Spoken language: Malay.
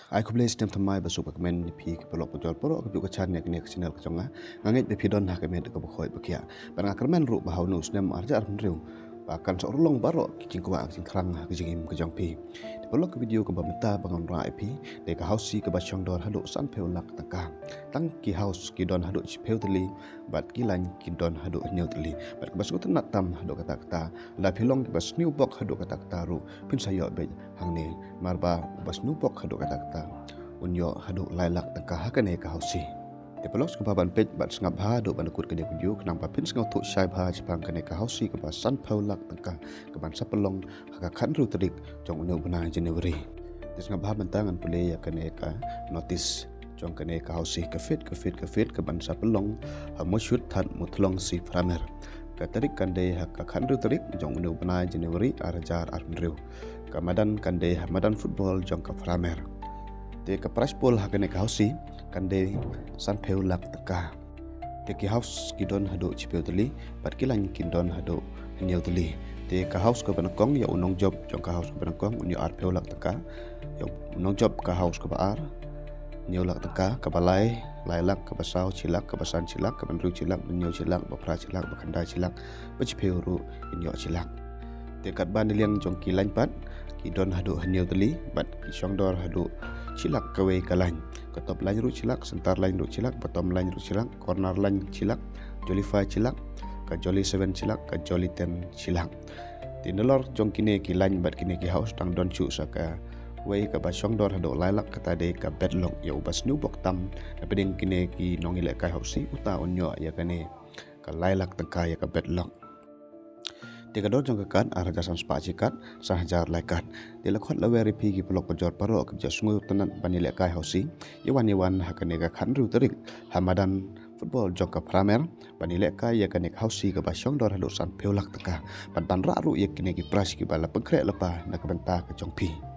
ai ko bless nem thamai ba suka men ni phi ke pelok pojol poro ke ka chan ne ke channel ka chonga nganget be phi don ha ke men ka bokhoi ba kya ban ka men ru ba haunu snem arja ar riu ba kan so long baro ki jing ko ang sing krang ha ke jing ke jong phi de pelok ke video ka ba meta bangon ra ai phi de ka house si ka ba chong dor hadu san pheu lak ta ka tang ki house ki don hadu chi pheu tli bat ki lan ki don hadu nyeu tli bat ka ba su tan tam hadu ka ta la philong ki ba snew bok hadu ka ta ru pin sa yo be hang ne marba bas nu bok hadu ka ta unyo hadu lailak tangka hakane ka hausi te pelos ka baban pej bat sngap ha do banakut kene kunju knang papin sngau thu shai bha chipang kane ka hausi ka ba san phaulak tangka ka ban sapalong haka khan ru trik jong nu bana January te sngap ha bantangan pule ya kane ka notice jong kane ka hausi ka fit ka ban sapalong ha mo shoot that muthlong si framer ka tarik kande haka khan ru trik jong nu bana January arajar arnriu ka madan kande madan football jong ka framer te ka praspol hakane ka hausi kande san pheu lak taka te ki house ki don hado chipeu tali pat ki lan kin don hado nyeu tali te ka house ko ban kong ya unong job jong ka house ko ban kong unyo ar pheu lak taka ya unong job ka house ko ba ar nyeu lak taka ka balai lai lak ka basau chilak ka basan chilak ka ban ru chilak nyeu chilak ba pra chilak ba khanda chilak ba chipeu ru inyo chilak te kat ban liang jong ki lan pat ki don hadu nyeu tali bat ki shong dor hadu chilak kawe kalan ka top line ru chilak sentar line ru chilak bottom line ru chilak corner line chilak jolly 5 chilak ka jolly 7 chilak ka jolly 10 chilak tinelor jong kine ki line bat kine ki house tang don chu saka wei ka ba shong dor hado lailak kata de ka bedlock ya ubas nu bok tam na peding kine ki nongile kai house uta onyo ya kane ka lailak tangka ya ka bedlock tiga dor jong kan araja san spaci kat sahajar laikat de lakhot laweri phi ki blok pajor paro ke jasngu tanan banile kai hausi yawan hakane ka khanru tarik hamadan football jong ka pramer banile kai ya kanek hausi ka basyong dor halo san peulak taka ban ra ru yakine ki pras ki bala pengkre lepa nak benta ka jong phi